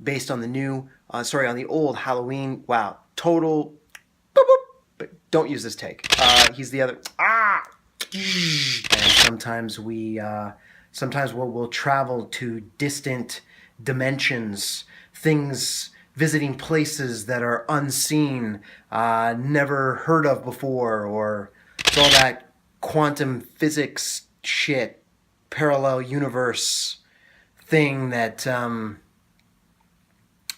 based on the new, on the old Halloween. Wow, total. Boop, boop. But don't use this take. He's the other. And sometimes we'll travel to distant dimensions, things, visiting places that are unseen, never heard of before, or it's all that quantum physics shit, parallel universe thing that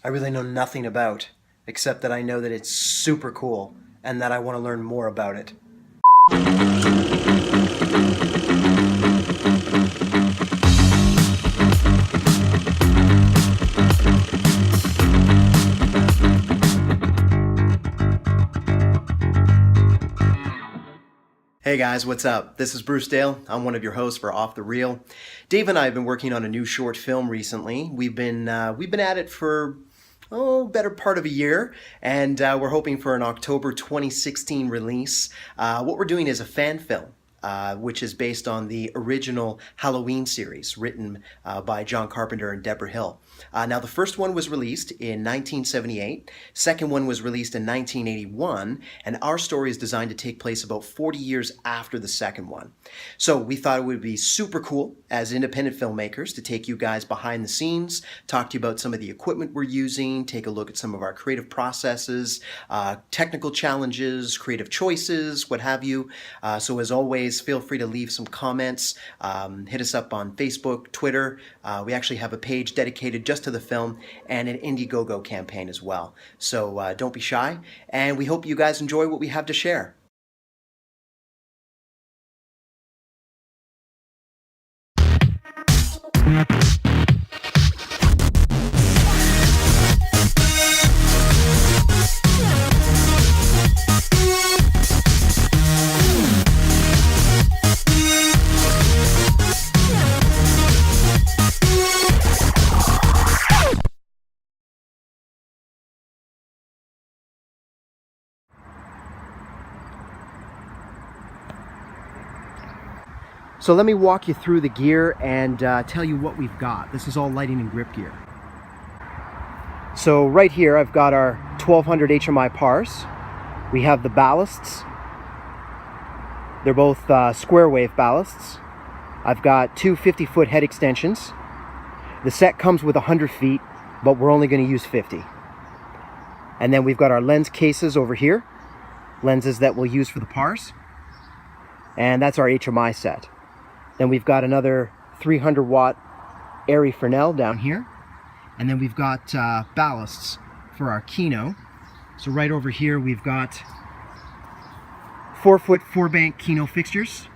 I really know nothing about, except that I know that it's super cool and that I want to learn more about it. Hey guys, what's up? This is Bruce Dale. I'm one of your hosts for Off the Reel. Dave and I have been working on a new short film recently. We've been at it for better part of a year, and we're hoping for an October 2016 release. What we're doing is a fan film, which is based on the original Halloween series written by John Carpenter and Deborah Hill. Now, the first one was released in 1978, second one was released in 1981, and our story is designed to take place about 40 years after the second one. So we thought it would be super cool as independent filmmakers to take you guys behind the scenes, talk to you about some of the equipment we're using, take a look at some of our creative processes, technical challenges, creative choices, what have you. So as always, feel free to leave some comments. Hit us up on Facebook, Twitter. We actually have a page dedicated just to the film and an Indiegogo campaign as well. So don't be shy, and we hope you guys enjoy what we have to share. So let me walk you through the gear and tell you what we've got. This is all lighting and grip gear. So right here I've got our 1200 HMI pars. We have the ballasts. They're both square wave ballasts. I've got two 50-foot head extensions. The set comes with 100 feet, but we're only going to use 50. And then we've got our lens cases over here, lenses that we'll use for the pars. And that's our HMI set. Then we've got another 300 watt Airy Fresnel down here. And then we've got ballasts for our Kino. So right over here we've got 4-foot 4-bank Kino fixtures.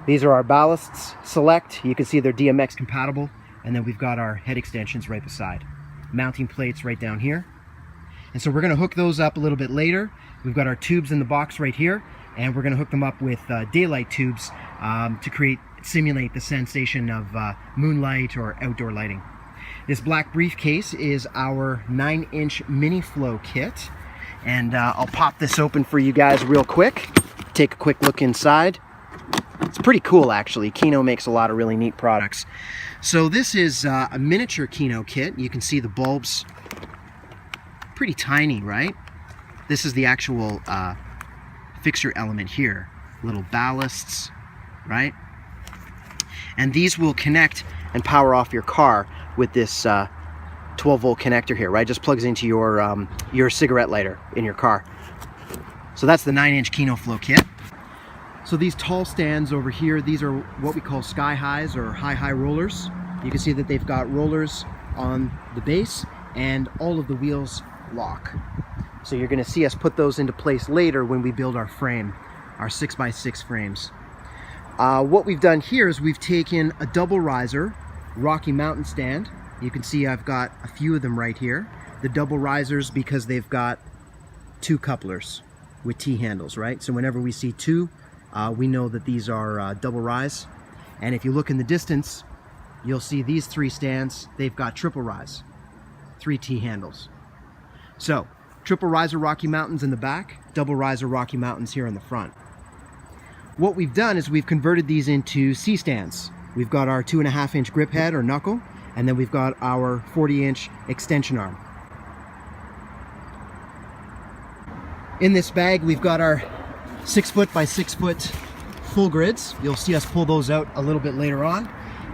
These are our ballasts select. You can see they're DMX compatible. And then we've got our head extensions right beside. Mounting plates right down here. And so we're going to hook those up a little bit later. We've got our tubes in the box right here, and we're going to hook them up with daylight tubes to simulate the sensation of moonlight or outdoor lighting. This black briefcase is our 9-inch mini flow kit, and I'll pop this open for you guys real quick. Take a quick look inside. It's pretty cool, actually. Kino makes a lot of really neat products. So this is a miniature Kino kit. You can see the bulbs, pretty tiny, right? This is the actual fixture element here. Little ballasts, right? And these will connect and power off your car with this 12-volt connector here, right? Just plugs into your cigarette lighter in your car. So that's the 9-inch Kino Flow kit. So these tall stands over here, these are what we call sky highs or high rollers. You can see that they've got rollers on the base and all of the wheels lock. So you're going to see us put those into place later when we build our frame, our 6x6 frames. What we've done here is we've taken a double riser Rocky Mountain stand. You can see I've got a few of them right here. The double risers because they've got two couplers with T-handles, right? So whenever we see two, we know that these are double rise. And if you look in the distance, you'll see these three stands, they've got triple rise, 3 T-handles. So, triple riser Rocky Mountains in the back, double riser Rocky Mountains here in the front. What we've done is we've converted these into C-stands. We've got our 2.5-inch grip head or knuckle, And then we've got our 40-inch extension arm. In this bag, we've got our 6 foot by 6 foot full grids. You'll see us pull those out a little bit later on.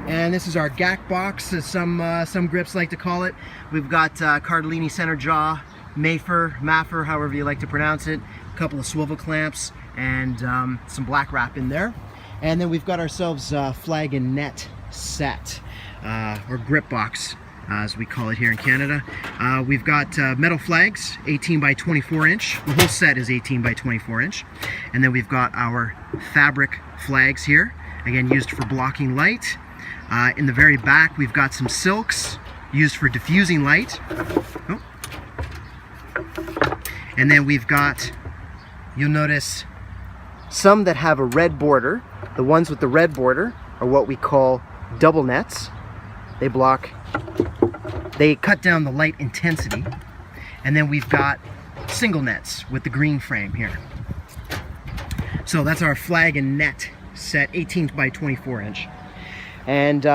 And this is our GAC box, as some grips like to call it. We've got Cardellini center jaw, Maffer, however you like to pronounce it, a couple of swivel clamps, and some black wrap in there. And then we've got ourselves flag and net set, or grip box, as we call it here in Canada. We've got metal flags, 18 by 24 inch. The whole set is 18 by 24 inch. And then we've got our fabric flags here, again used for blocking light. In the very back, we've got some silks used for diffusing light. Oh. And then we've got, you'll notice, some that have a red border. The ones with the red border are what we call double nets. They cut down the light intensity. And then we've got single nets with the green frame here. So that's our flag and net set, 18 by 24 inch. And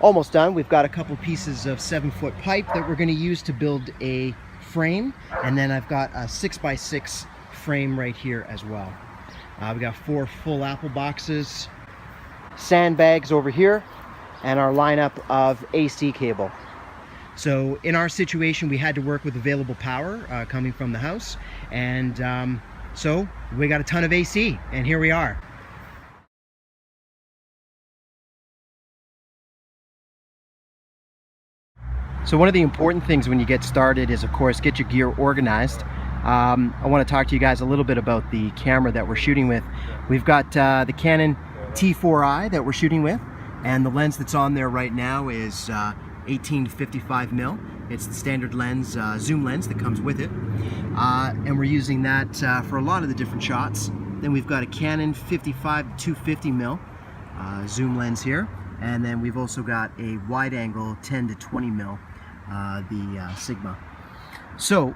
almost done. We've got a couple pieces of 7-foot pipe that we're going to use to build a frame. And then I've got a 6 by 6 frame right here as well. We've got 4 full apple boxes, sandbags over here, and our lineup of AC cable. So in our situation, we had to work with available power coming from the house, and so we got a ton of AC, and here we are. So one of the important things when you get started is, of course, get your gear organized. I want to talk to you guys a little bit about the camera that we're shooting with. We've got the Canon T4i that we're shooting with, and the lens that's on there right now is 18 to 55 mil. It's the standard lens, zoom lens that comes with it, and we're using that for a lot of the different shots. Then we've got a Canon 55 to 250 mil zoom lens here, and then we've also got a wide angle 10 to 20 mil, the Sigma. So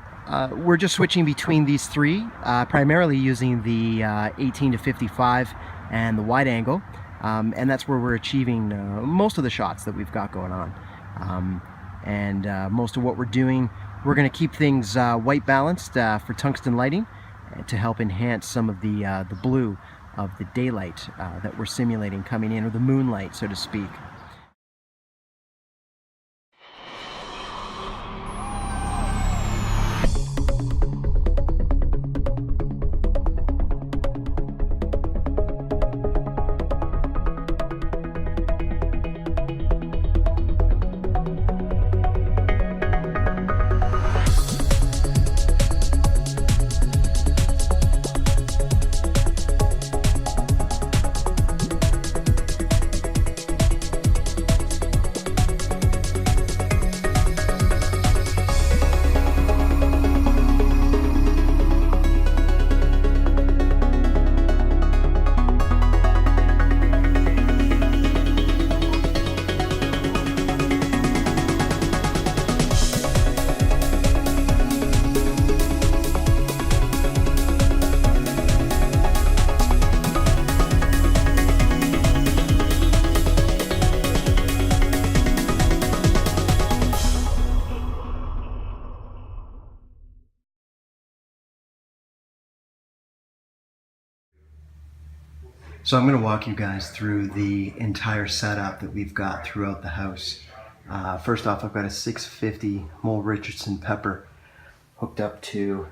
we're just switching between these three, primarily using the 18 to 55 and the wide angle, and that's where we're achieving most of the shots that we've got going on. Most of what we're doing, we're going to keep things white balanced for tungsten lighting to help enhance some of the blue of the daylight that we're simulating coming in, or the moonlight, so to speak. So I'm going to walk you guys through the entire setup that we've got throughout the house. First off, I've got a 650 Mole Richardson Pepper hooked up to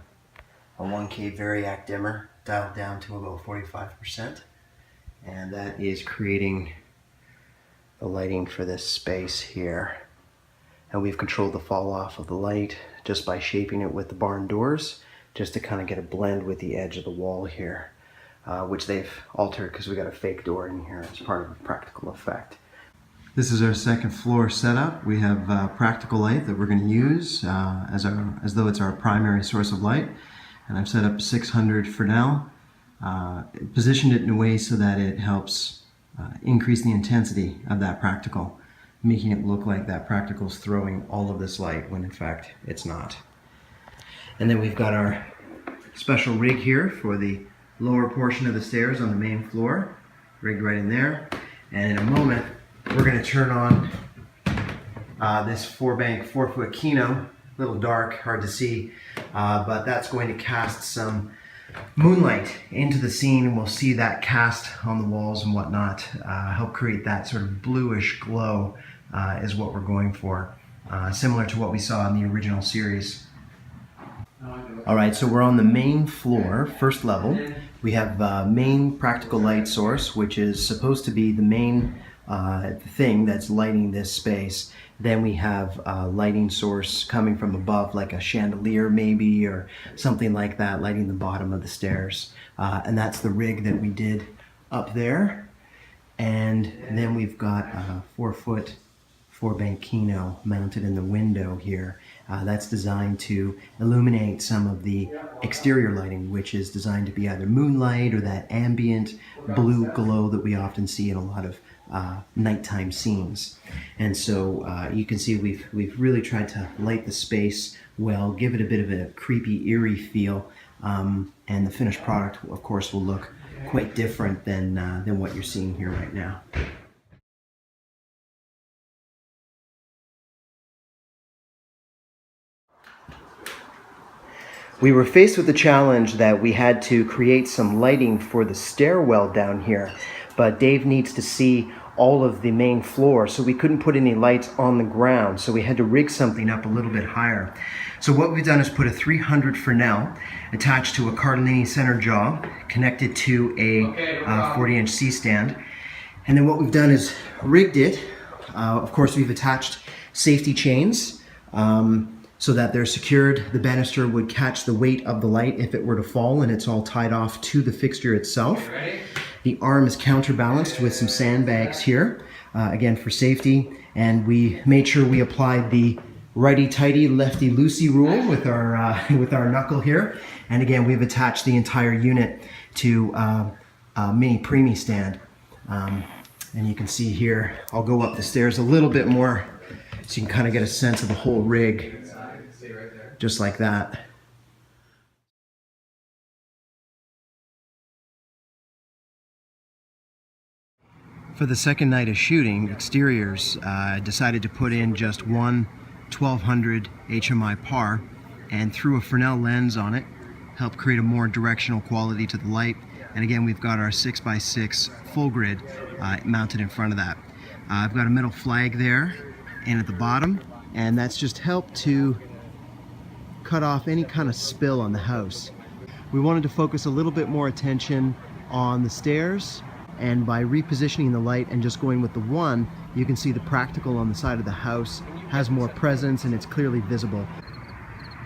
a 1K Variac dimmer, dialed down to about 45%. And that is creating the lighting for this space here. And we've controlled the fall off of the light just by shaping it with the barn doors, just to kind of get a blend with the edge of the wall here. Which they've altered because we got a fake door in here as part of a practical effect. This is our second floor setup. We have practical light that we're going to use as though it's our primary source of light, and I've set up 600 for now. Positioned it in a way so that it helps increase the intensity of that practical, making it look like that practical is throwing all of this light when in fact it's not. And then we've got our special rig here for the lower portion of the stairs on the main floor, rigged right in there. And in a moment, we're going to turn on this 4-bank 4-foot Kino, a little dark, hard to see, but that's going to cast some moonlight into the scene, and we'll see that cast on the walls and whatnot, help create that sort of bluish glow is what we're going for, similar to what we saw in the original series. Alright, so we're on the main floor, first level. We have main practical light source, which is supposed to be the main thing that's lighting this space. Then we have a lighting source coming from above, like a chandelier maybe, or something like that, lighting the bottom of the stairs. And that's the rig that we did up there. And then we've got a 4-foot 4-bank Kino mounted in the window here. That's designed to illuminate some of the exterior lighting, which is designed to be either moonlight or that ambient blue glow that we often see in a lot of nighttime scenes. And so you can see we've really tried to light the space well, give it a bit of a creepy, eerie feel, and the finished product, of course, will look quite different than what you're seeing here right now. We were faced with the challenge that we had to create some lighting for the stairwell down here, but Dave needs to see all of the main floor, so we couldn't put any lights on the ground, so we had to rig something up a little bit higher. So what we've done is put a 300 Fresnel attached to a Cardellini center jaw, connected to a 40-inch C-stand, and then what we've done is rigged it. Of course, we've attached safety chains, so that they're secured. The banister would catch the weight of the light if it were to fall, and it's all tied off to the fixture itself. The arm is counterbalanced with some sandbags here, again for safety, and we made sure we applied the righty-tighty, lefty-loosey rule with our knuckle here. And again, we've attached the entire unit to a mini preemie stand. And you can see here, I'll go up the stairs a little bit more so you can kind of get a sense of the whole rig. Just like that. For the second night of shooting exteriors, I decided to put in just one 1200 HMI par and threw a Fresnel lens on it, help create a more directional quality to the light. And again, we've got our 6x6 full grid mounted in front of that. I've got a middle flag there and at the bottom, and that's just helped to cut off any kind of spill on the house. We wanted to focus a little bit more attention on the stairs, and by repositioning the light and just going with the one, you can see the practical on the side of the house has more presence and it's clearly visible.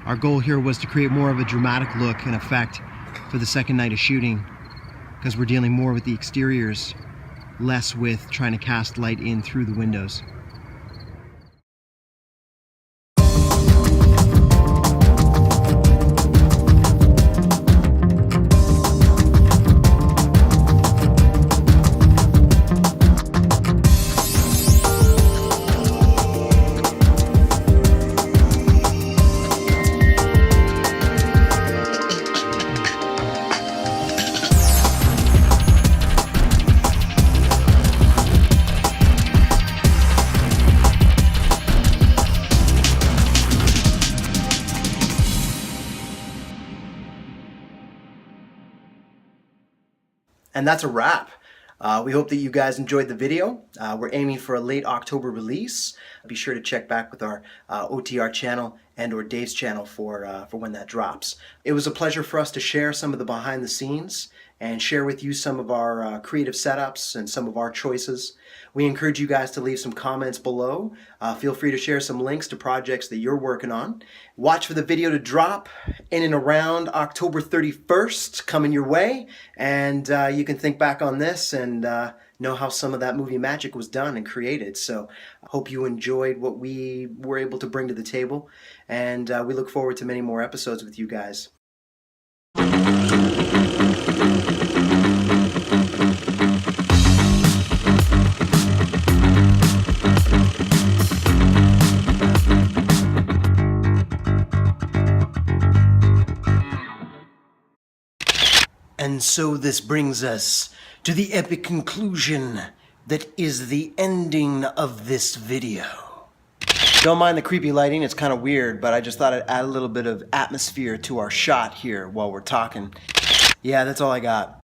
Our goal here was to create more of a dramatic look and effect for the second night of shooting, because we're dealing more with the exteriors, less with trying to cast light in through the windows. And that's a wrap. We hope that you guys enjoyed the video. We're aiming for a late October release. Be sure to check back with our OTR channel and or Dave's channel for when that drops. It was a pleasure for us to share some of the behind the scenes and share with you some of our creative setups and some of our choices. We encourage you guys to leave some comments below. Feel free to share some links to projects that you're working on. Watch for the video to drop in and around October 31st coming your way, and you can think back on this and know how some of that movie magic was done and created. So I hope you enjoyed what we were able to bring to the table, and we look forward to many more episodes with you guys. And so this brings us to the epic conclusion that is the ending of this video. Don't mind the creepy lighting, it's kind of weird, but I just thought I'd add a little bit of atmosphere to our shot here while we're talking. Yeah, that's all I got.